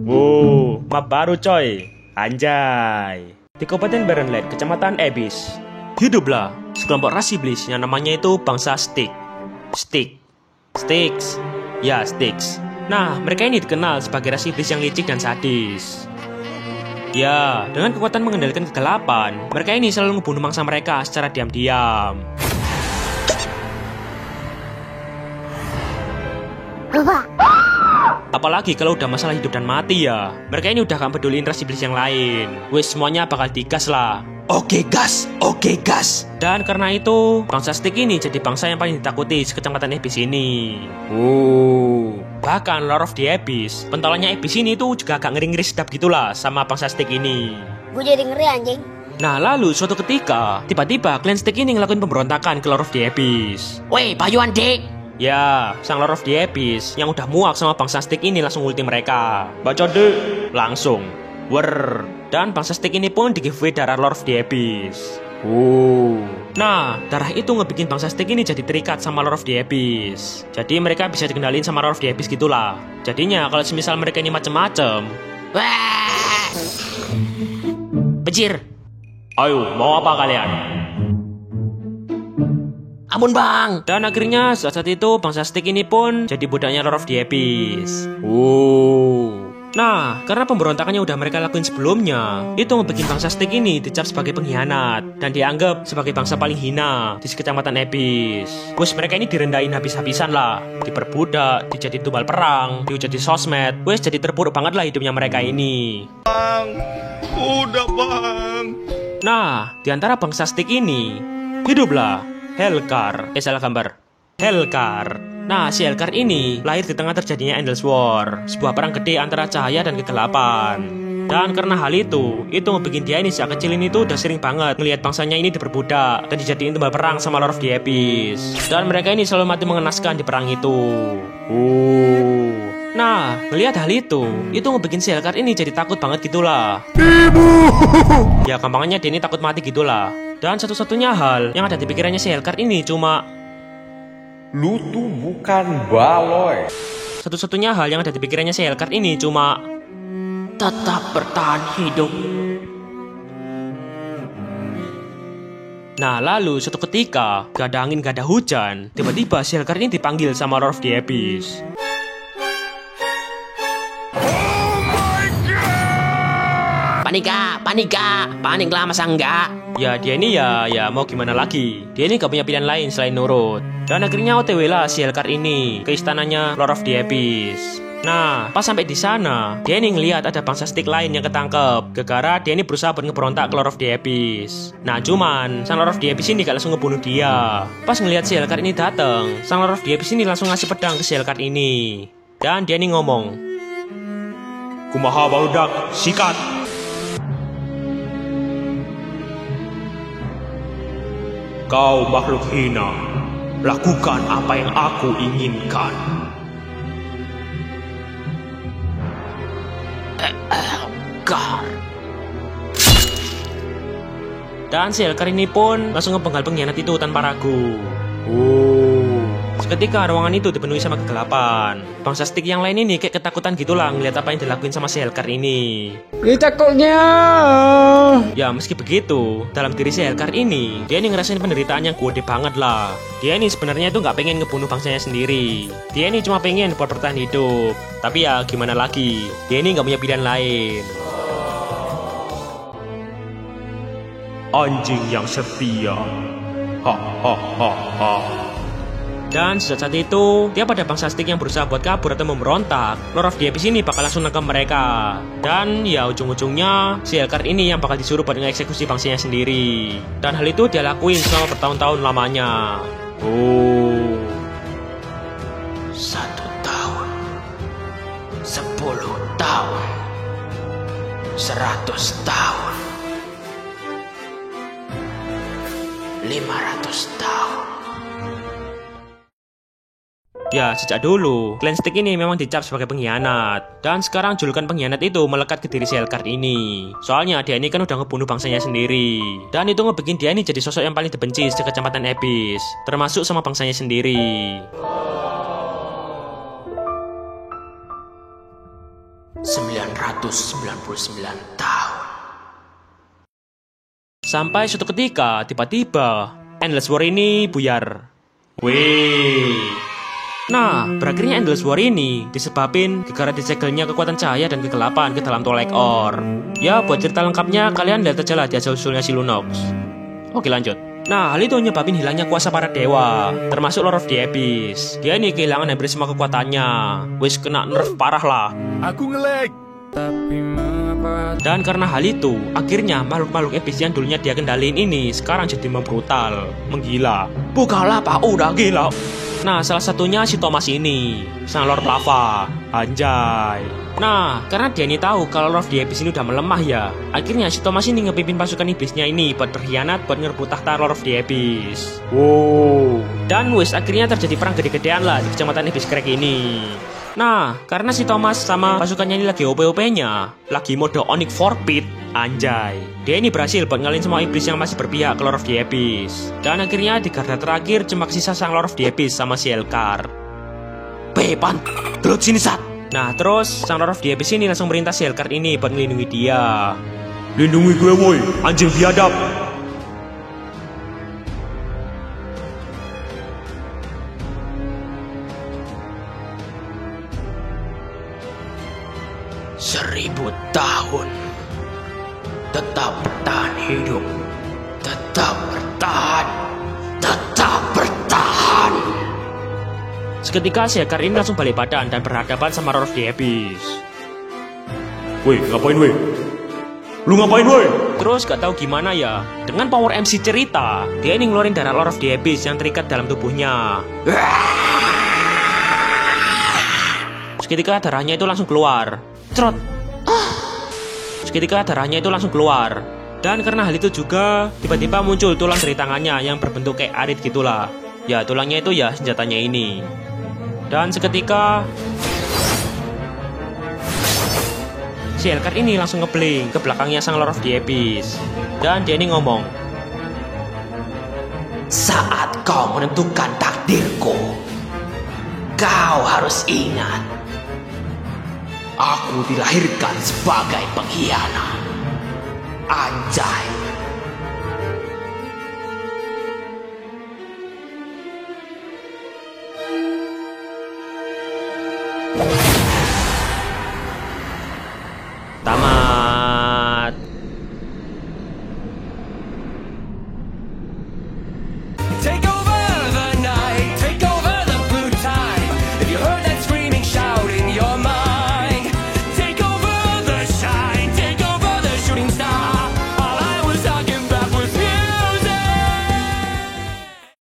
Wow, map baru coy. Anjay. Di Kabupaten Barenlet, Kecamatan Ebis, hiduplah sekelompok ras iblis yang namanya itu bangsa Styx. Ya, Styx. Nah, mereka ini dikenal sebagai ras iblis yang licik dan sadis. Ya, dengan kekuatan mengendalikan kegelapan, mereka ini selalu membunuh mangsa mereka secara diam-diam. Apalagi kalau udah masalah hidup dan mati ya, mereka ini udah gak peduliin ras iblis yang lain. Wes, semuanya bakal digas lah. Oke gas. Dan karena itu, bangsa Styx ini jadi bangsa yang paling ditakuti sekecamatan Ebis ini. Bahkan Lord of the Abyss, pentolannya Ebis ini tuh juga agak ngeri-ngeri sedap gitulah sama bangsa Styx ini. Gue jadi ngeri anjing. Nah, lalu suatu ketika, tiba-tiba klan Styx ini ngelakuin pemberontakan ke Lord of the Abyss. Weh, payuan dik. Ya, sang Lord of the Abyss yang udah muak sama bangsa Styx ini langsung ulti mereka. Baca deh, langsung. Dan bangsa Styx ini pun di giveaway darah Lord of the Abyss. Nah, darah itu ngebikin bangsa Styx ini jadi terikat sama Lord of the Abyss. Jadi mereka bisa dikendalin sama Lord of the Abyss gitulah. Jadinya kalau semisal mereka ini macem-macem, bejir. Ayo, mau apa kalian? Ampun bang. Dan akhirnya saat itu bangsa Styx ini pun jadi budaknya Lord of the Abyss. Nah, karena pemberontakannya udah mereka lakuin sebelumnya, itu ngebikin bangsa Styx ini dicap sebagai pengkhianat dan dianggap sebagai bangsa paling hina di sekecamatan Ebis. Wes, mereka ini direndahin habis-habisan lah, diperbudak, dijadiin tumbal perang, dihujat di sosmed. Wes, jadi terpuruk banget lah hidupnya mereka ini. Bang, udah bang. Nah, di antara bangsa Styx ini, hiduplah Helkar. Salah gambar. Helkar. Nah, si Helkar ini lahir di tengah terjadinya Endless War, sebuah perang gede antara cahaya dan kegelapan. Dan karena hal itu ngebikin dia ini sejak kecil ini tuh udah sering banget ngelihat bangsanya ini diperbudak dan dijadiin tumbal perang sama Lord of the Abyss. Dan mereka ini selalu mati mengenaskan di perang itu. Nah, ngelihat hal itu ngebikin si Helkar ini jadi takut banget gitulah. Ya, gampangnya dia ini takut mati gitulah. Dan satu-satunya hal yang ada di pikirannya si Helkar ini cuma, lu tuh bukan baloy. Satu-satunya hal yang ada di pikirannya si Helkar ini cuma Tetap bertahan hidup. Nah, lalu suatu ketika, gak ada angin, gak ada hujan, tiba-tiba si Helkar ini dipanggil sama Lord of the Abyss. Paniklah masa enggak? Ya, dia ini ya mau gimana lagi. Dia ini gak punya pilihan lain selain nurut. Dan akhirnya OTW lah si Helkar ini ke istananya Lord of the Abyss. Nah, pas sampai di sana, dia ini ngelihat ada bangsa Styx lain yang ketangkep. Gara-gara dia ini berusaha buat ngeberontak ke Lord of the Abyss. Nah, cuman sang Lord of the Abyss ini gak langsung ngebunuh dia. Pas ngelihat si Helkar ini datang, sang Lord of the Abyss ini langsung ngasih pedang ke si Helkar ini. Dan dia ini ngomong, "Kumaha barudak, sikat." Kau makhluk hina, lakukan apa yang aku inginkan. God. Dan si Helkar ini pun langsung ngepenggal pengkhianat itu tanpa ragu. Seketika ruangan itu dipenuhi sama kegelapan. Bangsa Styx yang lain ini kayak ketakutan gitulah ngeliat apa yang dilakuin sama si Helkar ini. Takutnya. Ya, meski begitu, dalam diri si Helkar ini, dia ini ngerasain penderitaan yang gede banget lah. Dia ini sebenarnya itu nggak pengen ngebunuh bangsanya sendiri. Dia ini cuma pengen buat bertahan hidup. Tapi ya gimana lagi, dia ini nggak punya pilihan lain. Anjing yang setia. Dan sejak saat itu, tiap ada bangsa Styx yang berusaha buat kabur atau memberontak, Lord of the Abyss ini bakal langsung nangkep mereka. Dan ya ujung-ujungnya, si Helkar ini yang bakal disuruh buat ngeksekusi bangsanya sendiri. Dan hal itu dia lakuin selama bertahun-tahun lamanya. 1 tahun, 10 tahun, 100 tahun, 500 tahun. Ya, sejak dulu, klan Styx ini memang dicap sebagai pengkhianat. Dan sekarang julukan pengkhianat itu melekat ke diri si Helkar ini. Soalnya dia ini kan udah ngebunuh bangsanya sendiri. Dan itu ngebikin dia ini jadi sosok yang paling dibenci di kecamatan Ebis, termasuk sama bangsanya sendiri. 999 tahun. Sampai suatu ketika, tiba-tiba, Endless War ini buyar. Wih. Nah, berakhirnya Endless War ini disebabin gara-gara disegelnya kekuatan cahaya dan kegelapan ke dalam Twilight Ore. Ya, buat cerita lengkapnya, kalian lihat aja lah di asal-usulnya si Lunox. Oke, lanjut. Nah, hal itu nyebabin hilangnya kuasa para dewa, termasuk Lord of the Abyss. Dia ini kehilangan hampir semua kekuatannya. Wis kena nerf parah lah. Aku nge-lag. Dan karena hal itu, akhirnya makhluk-makhluk Abyss yang dulunya dia kendaliin ini sekarang jadi membrutal, menggila. Bukalah Pak, udah gila. Nah, salah satunya si Thomas ini, sang Lord Lava. Anjay. Nah, karena dia ini tahu kalau Lord of the Abyss ini udah melemah ya, akhirnya si Thomas ini ngepimpin pasukan iblisnya ini buat berkhianat buat ngerebut tahta Lord of the Abyss. Wow. Dan wis akhirnya terjadi perang gede-gedean lah di kecamatan Iblis Crack ini. Nah, karena si Thomas sama pasukannya ini lagi OP-OP-nya, lagi mode Onyx Forbid, anjay. Dia ini berhasil buat ngalahin semua iblis yang masih berpihak ke Lord of the Abyss. Dan akhirnya di garda terakhir cuma sisa sang Lord of the Abyss sama si Elkar. Bepan, terus sini Sat. Nah, terus sang Lord of the Abyss ini langsung merintah si Elkar ini buat ngelindungi dia. Lindungi gue woi, anjing biadab. Seribu tahun. Tetap bertahan hidup. Tetap bertahan. Tetap bertahan. Seketika si Elkar ini langsung balik badan dan berhadapan sama Lord of the Abyss. Woi, ngapain woi? Lu ngapain woi? Terus gak tahu gimana ya, dengan power MC cerita, dia ini ngeluarin darah Lord of the Abyss yang terikat dalam tubuhnya. Seketika darahnya itu langsung keluar. Trot. Seketika darahnya itu langsung keluar. Dan karena hal itu juga, tiba-tiba muncul tulang dari tangannya yang berbentuk kayak arit gitulah. Ya, tulangnya itu ya senjatanya ini. Dan seketika si Elkar ini langsung ngebling ke belakangnya sang Lord of the Abyss. Dan dia ini ngomong, saat kau menentukan takdirku, kau harus ingat, aku dilahirkan sebagai pengkhianat. Anjay.